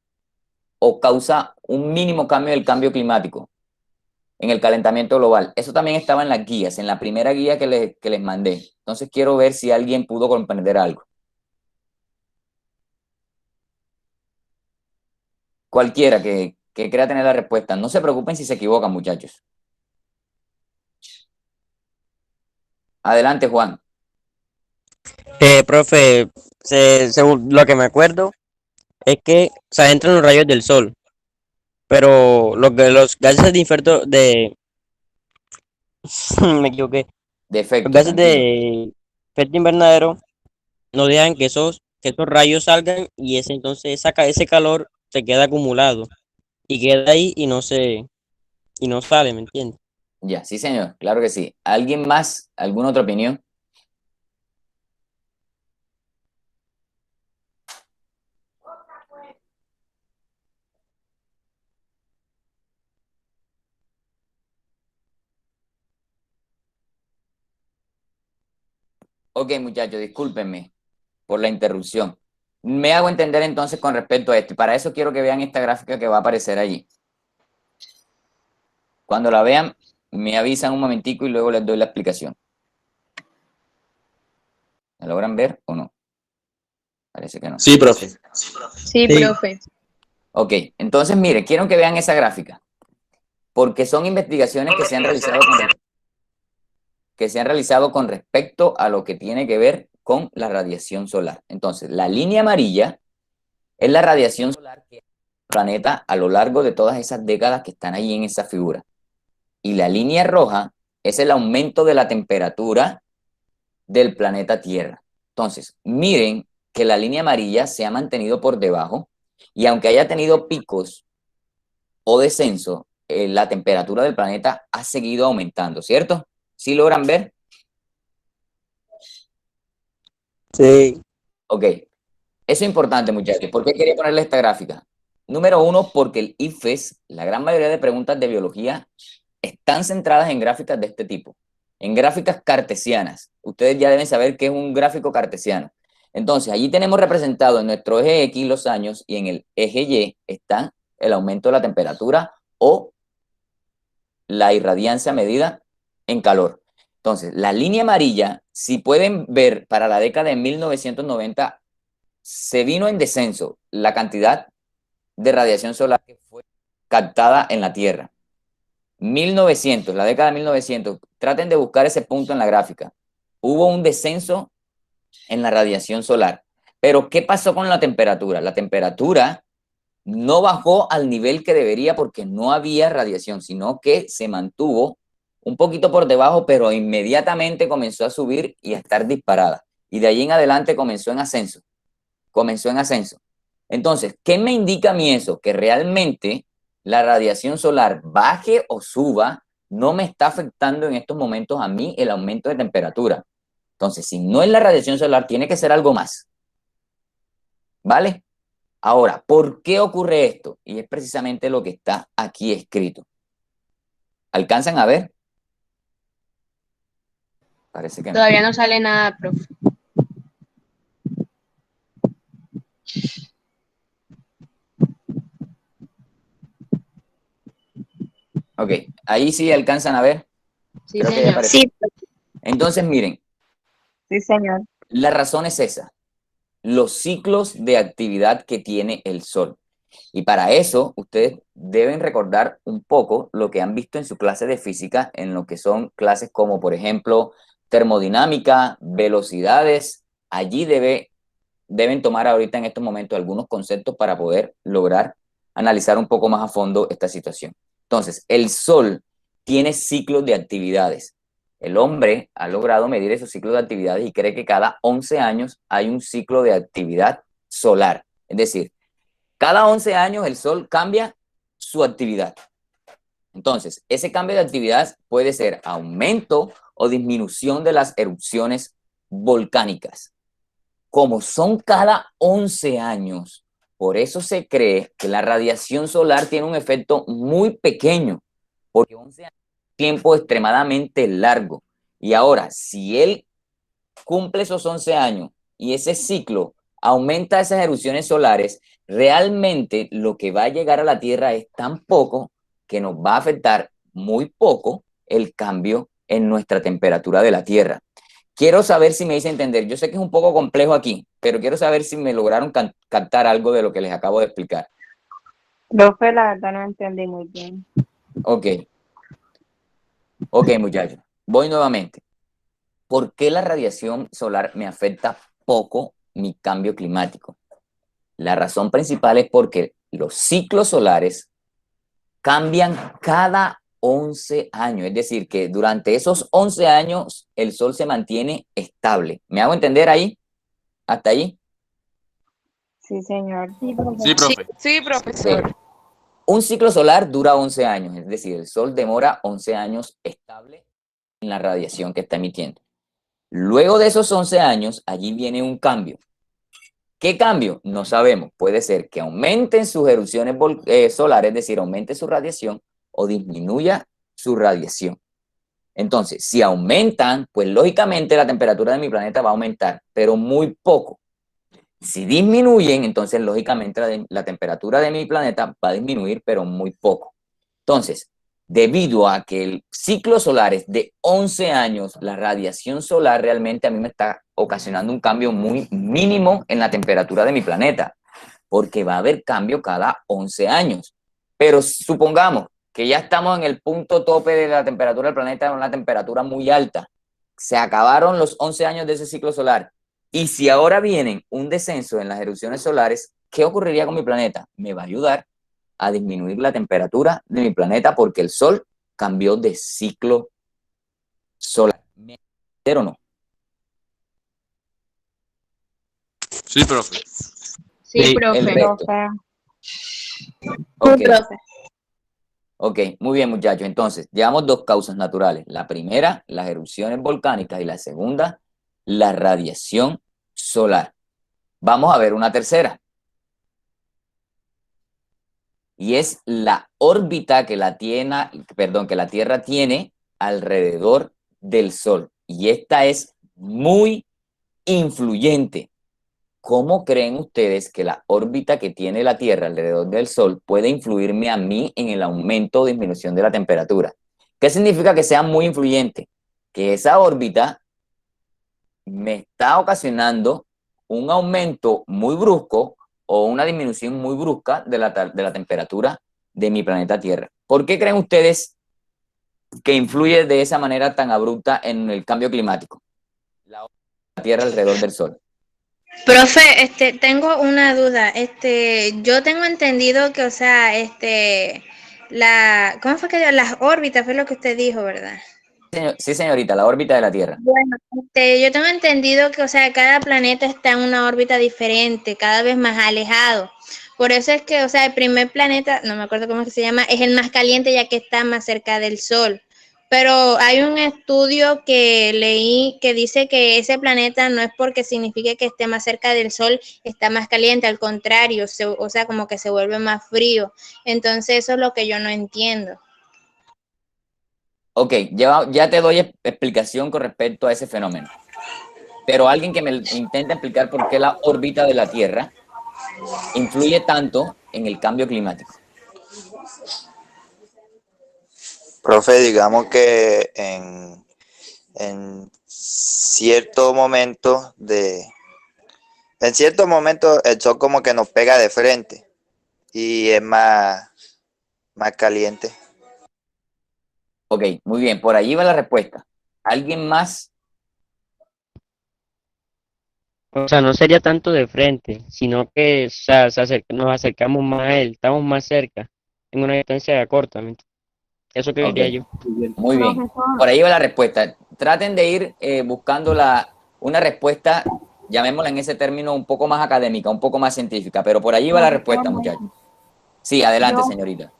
o causa un mínimo cambio del cambio climático en el calentamiento global? Eso también estaba en las guías, en la primera guía que les mandé. Entonces quiero ver si alguien pudo comprender algo. Cualquiera que crea tener la respuesta. No se preocupen si se equivocan, muchachos. Adelante, Juan. Profe, según lo que me acuerdo, es que se entran los rayos del sol, pero los gases de me equivoqué, De efecto, los gases tranquilo. de efecto invernadero no dejan que esos rayos salgan y ese calor se queda acumulado y queda ahí y no sale, ¿me entiendes? Ya, sí, señor, claro que sí. ¿Alguien más? ¿Alguna otra opinión? Ok, muchachos, discúlpenme por la interrupción. Me hago entender entonces con respecto a esto. Y para eso quiero que vean esta gráfica que va a aparecer allí. Cuando la vean, me avisan un momentico y luego les doy la explicación. ¿La logran ver o no? Parece que no. Sí, profe. Sí, profe. Ok, entonces mire, quiero que vean esa gráfica. Porque son investigaciones que se han realizado con respecto a lo que tiene que ver con la radiación solar. Entonces, la línea amarilla es la radiación solar que el planeta a lo largo de todas esas décadas que están ahí en esa figura. Y la línea roja es el aumento de la temperatura del planeta Tierra. Entonces, miren que la línea amarilla se ha mantenido por debajo y aunque haya tenido picos o descenso, la temperatura del planeta ha seguido aumentando, ¿cierto? ¿Sí logran ver? Sí. Ok. Eso es importante, muchachos. ¿Por qué quería ponerle esta gráfica? Número uno, porque el IFES, la gran mayoría de preguntas de biología están centradas en gráficas de este tipo, en gráficas cartesianas. Ustedes ya deben saber qué es un gráfico cartesiano. Entonces, allí tenemos representado en nuestro eje X los años y en el eje Y está el aumento de la temperatura o la irradiancia medida en calor. Entonces, la línea amarilla, si pueden ver, para la década de 1990, se vino en descenso la cantidad de radiación solar que fue captada en la Tierra. 1900, la década de 1900, traten de buscar ese punto en la gráfica. Hubo un descenso en la radiación solar. Pero, ¿qué pasó con la temperatura? La temperatura no bajó al nivel que debería porque no había radiación, sino que se mantuvo un poquito por debajo, pero inmediatamente comenzó a subir y a estar disparada. Y de ahí en adelante comenzó en ascenso. Entonces, ¿qué me indica a mí eso? Que realmente la radiación solar, baje o suba, no me está afectando en estos momentos a mí el aumento de temperatura. Entonces, si no es la radiación solar, tiene que ser algo más. ¿Vale? Ahora, ¿por qué ocurre esto? Y es precisamente lo que está aquí escrito. ¿Alcanzan a ver? Parece que no. Todavía no sale nada, profe. Ok, ahí sí alcanzan a ver. Sí, Creo que ya señor. apareció. Sí. Entonces, miren, Sí, señor. la razón es esa. Los ciclos de actividad que tiene el Sol. Y para eso, ustedes deben recordar un poco lo que han visto en su clase de física, en lo que son clases como, por ejemplo, termodinámica, velocidades. Allí deben tomar ahorita en estos momentos algunos conceptos para poder lograr analizar un poco más a fondo esta situación. Entonces, el Sol tiene ciclos de actividades. El hombre ha logrado medir esos ciclos de actividades y cree que cada 11 años hay un ciclo de actividad solar. Es decir, cada 11 años el Sol cambia su actividad. Entonces, ese cambio de actividad puede ser aumento o disminución de las erupciones volcánicas. Como son cada 11 años, por eso se cree que la radiación solar tiene un efecto muy pequeño, porque 11 años es un tiempo extremadamente largo. Y ahora, si él cumple esos 11 años y ese ciclo aumenta esas erupciones solares, realmente lo que va a llegar a la Tierra es tan poco que nos va a afectar muy poco el cambio en nuestra temperatura de la Tierra. Quiero saber si me hice entender. Yo sé que es un poco complejo aquí, pero quiero saber si me lograron captar algo de lo que les acabo de explicar. Profe, la verdad no entendí muy bien. Ok. Ok, muchachos. Voy nuevamente. ¿Por qué la radiación solar me afecta poco mi cambio climático? La razón principal es porque los ciclos solares cambian cada 11 años, es decir, que durante esos 11 años el Sol se mantiene estable. ¿Me hago entender ahí? ¿Hasta ahí? Sí, señor. Sí, profe. Sí, profesor. Ok. Un ciclo solar dura 11 años, es decir, el Sol demora 11 años estable en la radiación que está emitiendo. Luego de esos 11 años, allí viene un cambio. ¿Qué cambio? No sabemos. Puede ser que aumenten sus erupciones solares, es decir, aumente su radiación o disminuya su radiación. Entonces, si aumentan, pues lógicamente la temperatura de mi planeta va a aumentar, pero muy poco. Si disminuyen, entonces lógicamente la temperatura de mi planeta va a disminuir, pero muy poco. Entonces, debido a que el ciclo solar es de 11 años, la radiación solar realmente a mí me está ocasionando un cambio muy mínimo en la temperatura de mi planeta, porque va a haber cambio cada 11 años. Pero supongamos que ya estamos en el punto tope de la temperatura del planeta, una temperatura muy alta. Se acabaron los 11 años de ese ciclo solar. Y si ahora vienen un descenso en las erupciones solares, ¿qué ocurriría con mi planeta? Me va a ayudar a disminuir la temperatura de mi planeta porque el Sol cambió de ciclo solar. ¿Me entienden o no? Sí, profe. Sí, profe. Perfecto. Ok. Ok, muy bien, muchachos. Entonces, llevamos dos causas naturales. La primera, las erupciones volcánicas, y la segunda, la radiación solar. Vamos a ver una tercera. Y es la órbita que la Tierra tiene alrededor del Sol. Y esta es muy influyente. ¿Cómo creen ustedes que la órbita que tiene la Tierra alrededor del Sol puede influirme a mí en el aumento o disminución de la temperatura? ¿Qué significa que sea muy influyente? Que esa órbita me está ocasionando un aumento muy brusco o una disminución muy brusca de la temperatura de mi planeta Tierra. ¿Por qué creen ustedes que influye de esa manera tan abrupta en el cambio climático? La órbita de la Tierra alrededor del Sol. Profe, tengo una duda. Yo tengo entendido que, o sea, ¿cómo fue que dio? Las órbitas fue lo que usted dijo, ¿verdad? Sí, señorita, la órbita de la Tierra. Bueno, yo tengo entendido que, o sea, cada planeta está en una órbita diferente, cada vez más alejado. Por eso es que, o sea, el primer planeta, no me acuerdo cómo es que se llama, es el más caliente ya que está más cerca del Sol. Pero hay un estudio que leí que dice que ese planeta no es porque signifique que esté más cerca del Sol, está más caliente, al contrario, o sea, como que se vuelve más frío. Entonces, eso es lo que yo no entiendo. Ok, ya te doy explicación con respecto a ese fenómeno. Pero alguien que me intente explicar por qué la órbita de la Tierra influye tanto en el cambio climático. Profe, digamos que en cierto momento el sol como que nos pega de frente y es más caliente. Ok, muy bien, por ahí va la respuesta. ¿Alguien más? O sea, no sería tanto de frente, sino que, o sea, nos acercamos más a él, estamos más cerca, en una distancia corta. Eso que diría yo. Muy bien. Profesor, Por ahí va la respuesta. Traten de ir buscando una respuesta, llamémosla en ese término, un poco más académica, un poco más científica, pero por ahí va la respuesta, muchachos. Sí, adelante, señorita.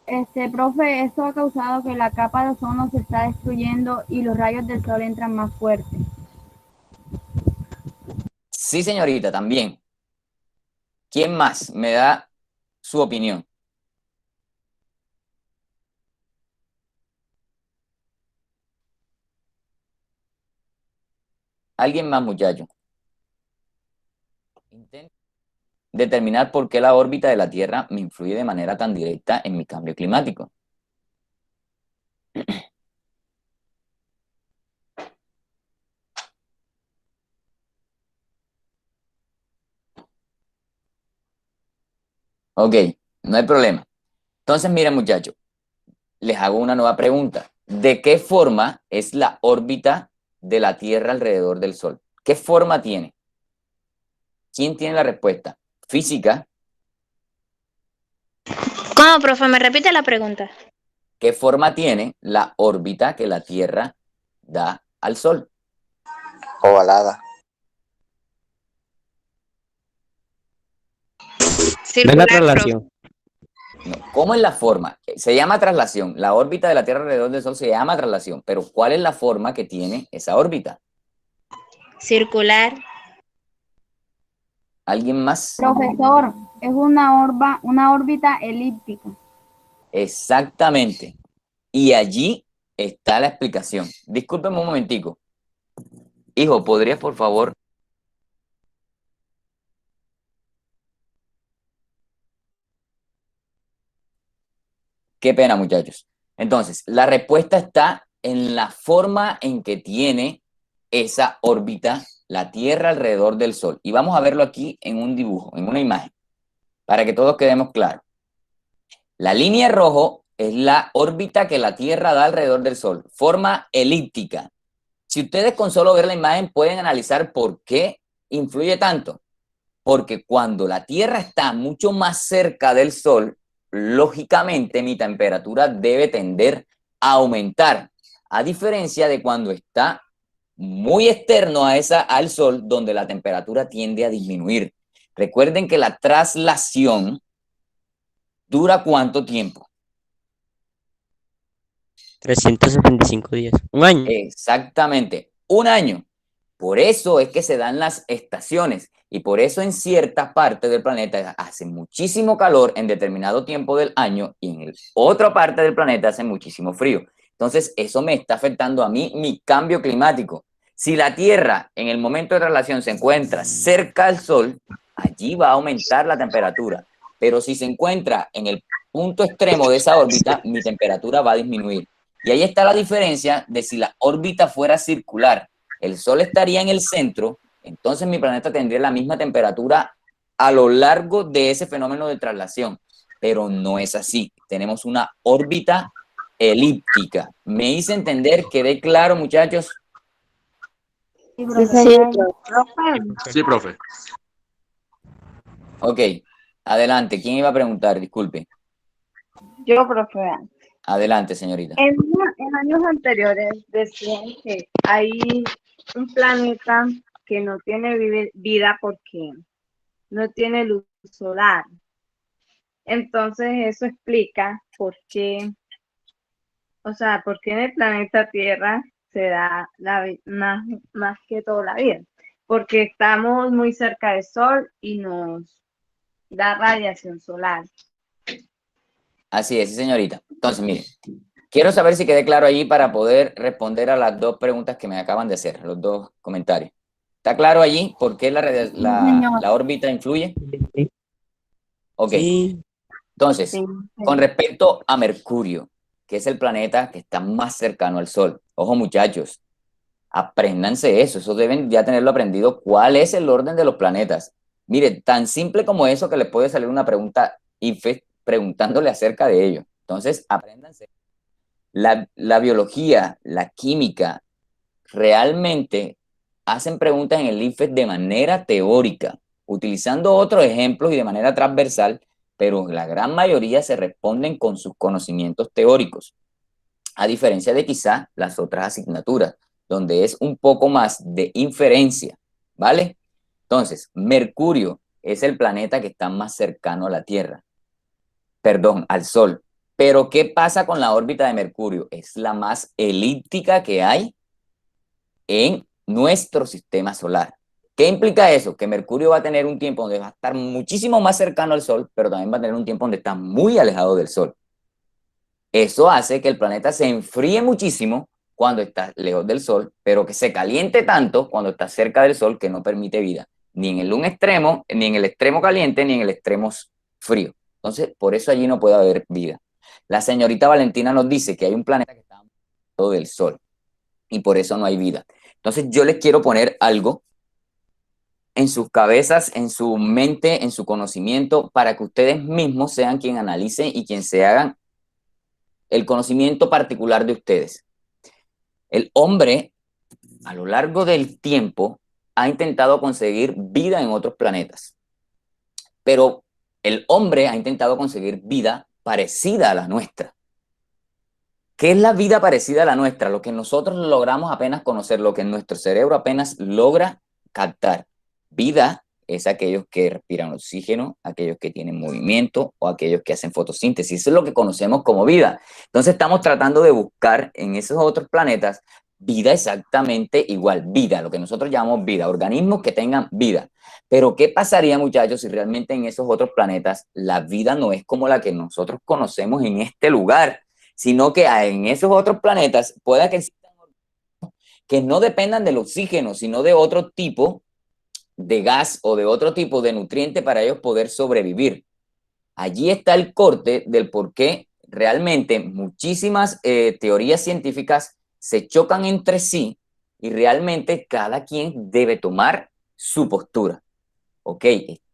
profe, esto ha causado que la capa de ozono se está destruyendo y los rayos del sol entran más fuertes. Sí, señorita, también. ¿Quién más me da su opinión? ¿Alguien más, muchacho? Intenten determinar por qué la órbita de la Tierra me influye de manera tan directa en mi cambio climático. Ok, no hay problema. Entonces, miren, muchachos, les hago una nueva pregunta. ¿De qué forma es la órbita de la Tierra alrededor del Sol? ¿Qué forma tiene? ¿Quién tiene la respuesta? ¿Física? ¿Cómo, profe? ¿Me repite la pregunta? ¿Qué forma tiene la órbita que la Tierra da al Sol? Ovalada. ¿Ves la traslación? No, ¿cómo es la forma? Se llama traslación. La órbita de la Tierra alrededor del Sol se llama traslación, pero ¿cuál es la forma que tiene esa órbita? Circular. ¿Alguien más? Profesor, es una órbita elíptica. Exactamente. Y allí está la explicación. Discúlpeme un momentico. Hijo, ¿podrías por favor? Qué pena, muchachos. Entonces, la respuesta está en la forma en que tiene esa órbita la Tierra alrededor del Sol. Y vamos a verlo aquí en un dibujo, en una imagen, para que todos quedemos claros. La línea rojo es la órbita que la Tierra da alrededor del Sol, forma elíptica. Si ustedes con solo ver la imagen pueden analizar por qué influye tanto. Porque cuando la Tierra está mucho más cerca del Sol, lógicamente mi temperatura debe tender a aumentar, a diferencia de cuando está muy externo al Sol, donde la temperatura tiende a disminuir. Recuerden que la traslación dura ¿cuánto tiempo? 365 días. Un año. Exactamente, un año. Por eso es que se dan las estaciones y por eso en ciertas partes del planeta hace muchísimo calor en determinado tiempo del año y en otra parte del planeta hace muchísimo frío. Entonces eso me está afectando a mí mi cambio climático. Si la Tierra en el momento de traslación se encuentra cerca al Sol, allí va a aumentar la temperatura. Pero si se encuentra en el punto extremo de esa órbita, mi temperatura va a disminuir. Y ahí está la diferencia de si la órbita fuera circular. El Sol estaría en el centro, entonces mi planeta tendría la misma temperatura a lo largo de ese fenómeno de traslación, pero no es así. Tenemos una órbita elíptica. ¿Me hice entender? ¿Quedé claro, muchachos? Sí, profe. Sí, profe. Ok, adelante. ¿Quién iba a preguntar? Disculpe. Yo, profe. Adelante, señorita. En años anteriores decían que hay un planeta que no tiene vida porque no tiene luz solar. Entonces eso explica por qué, o sea, por qué en el planeta Tierra se da más que todo la vida. Porque estamos muy cerca del Sol y nos da radiación solar. Así es, sí, señorita. Entonces, mire, quiero saber si quedé claro allí para poder responder a las dos preguntas que me acaban de hacer, los dos comentarios. ¿Está claro allí por qué la órbita influye? Ok. Sí. Entonces, con respecto a Mercurio, que es el planeta que está más cercano al Sol. Ojo, muchachos, apréndanse eso deben ya tenerlo aprendido. ¿Cuál es el orden de los planetas? Mire, tan simple como eso que les puede salir una pregunta IFES preguntándole acerca de ello. Entonces, apréndanse. La biología, la química, realmente hacen preguntas en el IFES de manera teórica, utilizando otros ejemplos y de manera transversal, pero la gran mayoría se responden con sus conocimientos teóricos, a diferencia de quizá las otras asignaturas, donde es un poco más de inferencia, ¿vale? Entonces, Mercurio es el planeta que está más cercano a la Tierra, perdón, al Sol. Pero, ¿qué pasa con la órbita de Mercurio? Es la más elíptica que hay en nuestro sistema solar. ¿Qué implica eso? Que Mercurio va a tener un tiempo donde va a estar muchísimo más cercano al Sol, pero también va a tener un tiempo donde está muy alejado del Sol. Eso hace que el planeta se enfríe muchísimo cuando está lejos del Sol, pero que se caliente tanto cuando está cerca del Sol que no permite vida. ni en el un extremo, ni en el extremo caliente, ni en el extremo frío. Entonces, por eso allí no puede haber vida. La señorita Valentina nos dice que hay un planeta que está alejado del Sol y por eso no hay vida. Entonces, yo les quiero poner algo en sus cabezas, en su mente, en su conocimiento, para que ustedes mismos sean quien analicen y quien se hagan el conocimiento particular de ustedes. El hombre, a lo largo del tiempo, ha intentado conseguir vida en otros planetas, pero el hombre ha intentado conseguir vida parecida a la nuestra. ¿Qué es la vida parecida a la nuestra? Lo que nosotros logramos apenas conocer, lo que nuestro cerebro apenas logra captar. Vida es aquellos que respiran oxígeno, aquellos que tienen movimiento o aquellos que hacen fotosíntesis. Eso es lo que conocemos como vida. Entonces estamos tratando de buscar en esos otros planetas vida exactamente igual. Vida, lo que nosotros llamamos vida, organismos que tengan vida. Pero ¿qué pasaría, muchachos, si realmente en esos otros planetas la vida no es como la que nosotros conocemos en este lugar, sino que en esos otros planetas pueda que existan que no dependan del oxígeno, sino de otro tipo de gas o de otro tipo de nutriente para ellos poder sobrevivir? Allí está el corte del por qué realmente muchísimas teorías científicas se chocan entre sí y realmente cada quien debe tomar su postura. Ok,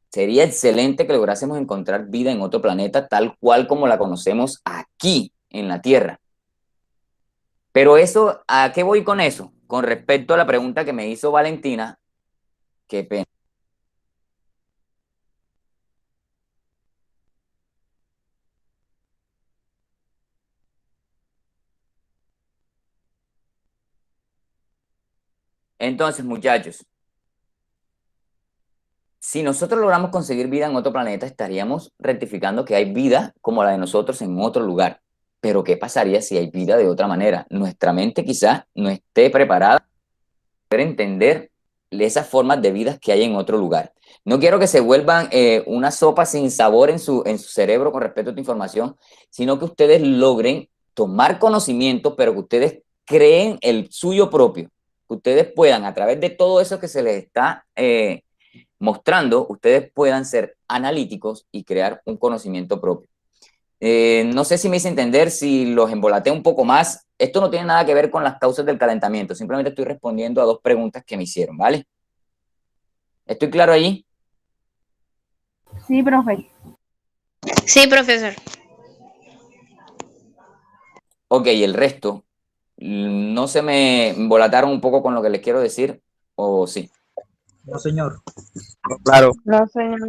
sería excelente que lográsemos encontrar vida en otro planeta tal cual como la conocemos aquí en la Tierra. Pero eso, ¿a qué voy con eso? Con respecto a la pregunta que me hizo Valentina, qué pena. Entonces, muchachos, si nosotros logramos conseguir vida en otro planeta, estaríamos rectificando que hay vida como la de nosotros en otro lugar. Pero ¿qué pasaría si hay vida de otra manera? Nuestra mente quizás no esté preparada para entender esas formas de vida que hay en otro lugar. No quiero que se vuelvan una sopa sin sabor en su cerebro con respecto a esta información, sino que ustedes logren tomar conocimiento, pero que ustedes creen el suyo propio. Que ustedes puedan, a través de todo eso que se les está mostrando, ustedes puedan ser analíticos y crear un conocimiento propio. No sé si me hice entender, si los embolaté un poco más. Esto no tiene nada que ver con las causas del calentamiento, simplemente estoy respondiendo a dos preguntas que me hicieron, ¿vale? ¿Estoy claro allí? Sí, profe. Sí, profesor. Ok, el resto, ¿no se me embolataron un poco con lo que les quiero decir? ¿O sí? No, señor. Claro. No, señor.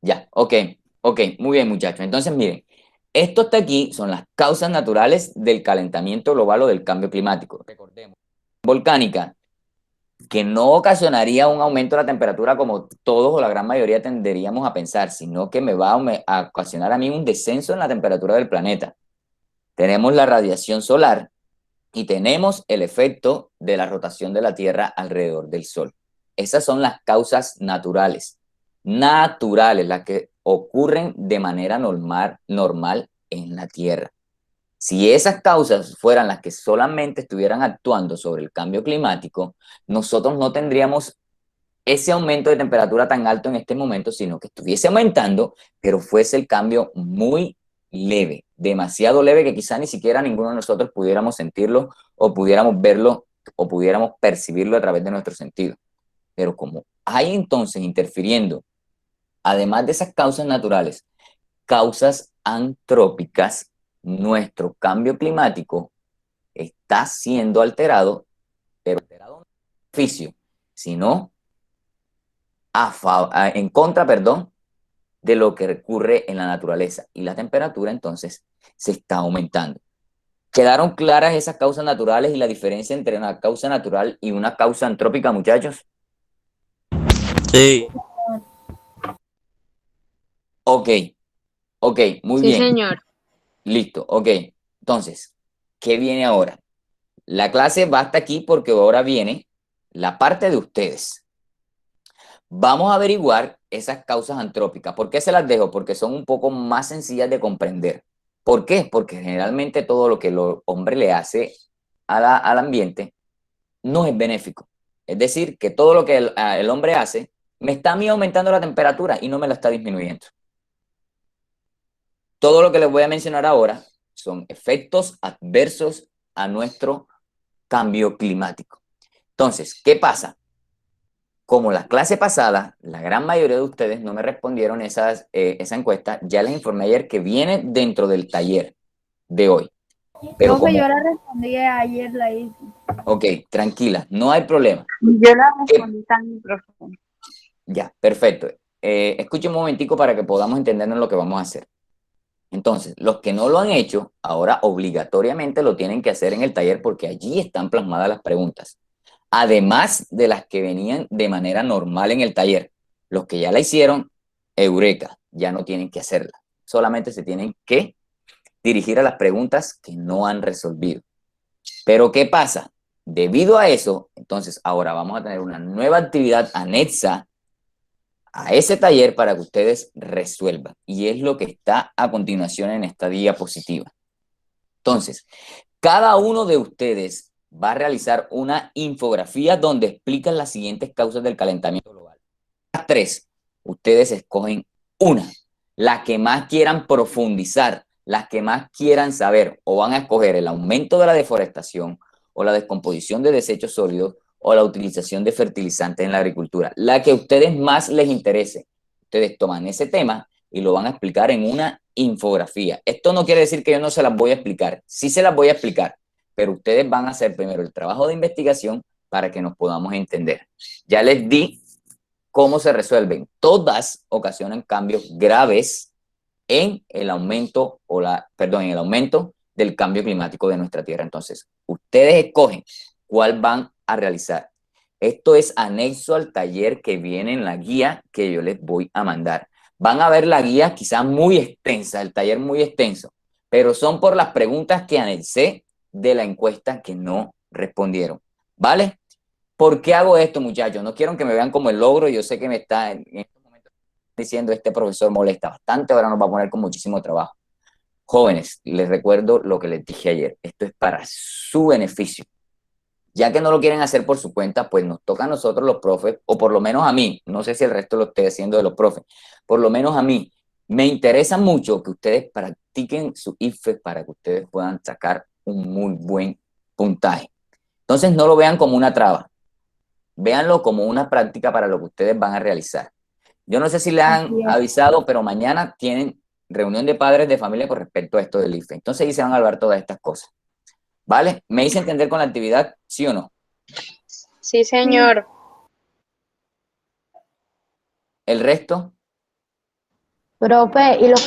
Ya, ok, muy bien, muchachos. Entonces, miren, esto hasta aquí son las causas naturales del calentamiento global o del cambio climático. Recordemos, volcánica, que no ocasionaría un aumento de la temperatura como todos o la gran mayoría tenderíamos a pensar, sino que me va a ocasionar a mí un descenso en la temperatura del planeta. Tenemos la radiación solar y tenemos el efecto de la rotación de la Tierra alrededor del Sol. Esas son las causas naturales, las que ocurren de manera normal en la Tierra. Si esas causas fueran las que solamente estuvieran actuando sobre el cambio climático, nosotros no tendríamos ese aumento de temperatura tan alto en este momento, sino que estuviese aumentando, pero fuese el cambio muy leve, demasiado leve, que quizá ni siquiera ninguno de nosotros pudiéramos sentirlo o pudiéramos verlo o pudiéramos percibirlo a través de nuestro sentido. Pero como hay entonces interfiriendo, además de esas causas naturales, causas antrópicas, nuestro cambio climático está siendo alterado, pero alterado no en beneficio, sino en contra, perdón, de lo que ocurre en la naturaleza. Y la temperatura entonces se está aumentando. ¿Quedaron claras esas causas naturales y la diferencia entre una causa natural y una causa antrópica, muchachos? Sí. Ok, muy Sí, bien. señor. Listo, ok. Entonces, ¿qué viene ahora? La clase va hasta aquí porque ahora viene la parte de ustedes. Vamos a averiguar esas causas antrópicas. ¿Por qué se las dejo? Porque son un poco más sencillas de comprender. ¿Por qué? Porque generalmente todo lo que el hombre le hace al ambiente no es benéfico. Es decir, que todo lo que el hombre hace me está a mí aumentando la temperatura y no me la está disminuyendo. Todo lo que les voy a mencionar ahora son efectos adversos a nuestro cambio climático. Entonces, ¿qué pasa? Como la clase pasada, la gran mayoría de ustedes no me respondieron esa encuesta, ya les informé ayer que viene dentro del taller de hoy. Pero Profe, como, yo la respondí ayer, la hice. ok, tranquila, no hay problema. Yo la respondí también, profe. Ya, perfecto. Escuchen un momentico para que podamos entendernos lo que vamos a hacer. Entonces, los que no lo han hecho, ahora obligatoriamente lo tienen que hacer en el taller porque allí están plasmadas las preguntas. Además de las que venían de manera normal en el taller. Los que ya la hicieron, eureka, ya no tienen que hacerla. Solamente se tienen que dirigir a las preguntas que no han resolvido. Pero ¿qué pasa? Debido a eso, entonces ahora vamos a tener una nueva actividad anexa a ese taller para que ustedes resuelvan. Y es lo que está a continuación en esta diapositiva. Entonces, cada uno de ustedes va a realizar una infografía donde explican las siguientes causas del calentamiento global. Las tres, ustedes escogen una, la que más quieran profundizar, las que más quieran saber, o van a escoger el aumento de la deforestación, o la descomposición de desechos sólidos, o la utilización de fertilizantes en la agricultura. La que a ustedes más les interese. Ustedes toman ese tema y lo van a explicar en una infografía. Esto no quiere decir que yo no se las voy a explicar. Sí se las voy a explicar, pero ustedes van a hacer primero el trabajo de investigación para que nos podamos entender. Ya les di cómo se resuelven. Todas ocasionan cambios graves en el aumento en el aumento del cambio climático de nuestra Tierra. Entonces, ustedes escogen cuál van a realizar. Esto es anexo al taller que viene en la guía que yo les voy a mandar. Van a ver la guía quizás muy extensa, el taller muy extenso, pero son por las preguntas que anexé de la encuesta que no respondieron. ¿Vale? ¿Por qué hago esto, muchachos? No quiero que me vean como el logro. Yo sé que me está en este momento diciendo este profesor molesta bastante, ahora nos va a poner con muchísimo trabajo. Jóvenes, les recuerdo lo que les dije ayer. Esto es para su beneficio. Ya que no lo quieren hacer por su cuenta, pues nos toca a nosotros los profes, o por lo menos a mí, no sé si el resto lo esté haciendo de los profes, por lo menos a mí, me interesa mucho que ustedes practiquen su IFE para que ustedes puedan sacar un muy buen puntaje. Entonces no lo vean como una traba, véanlo como una práctica para lo que ustedes van a realizar. Yo no sé si les han avisado, pero mañana tienen reunión de padres de familia con respecto a esto del IFE. Entonces ahí se van a hablar todas estas cosas. ¿Vale? ¿Me hice entender con la actividad? ¿Sí o no? Sí, señor. ¿El resto? Profe, y los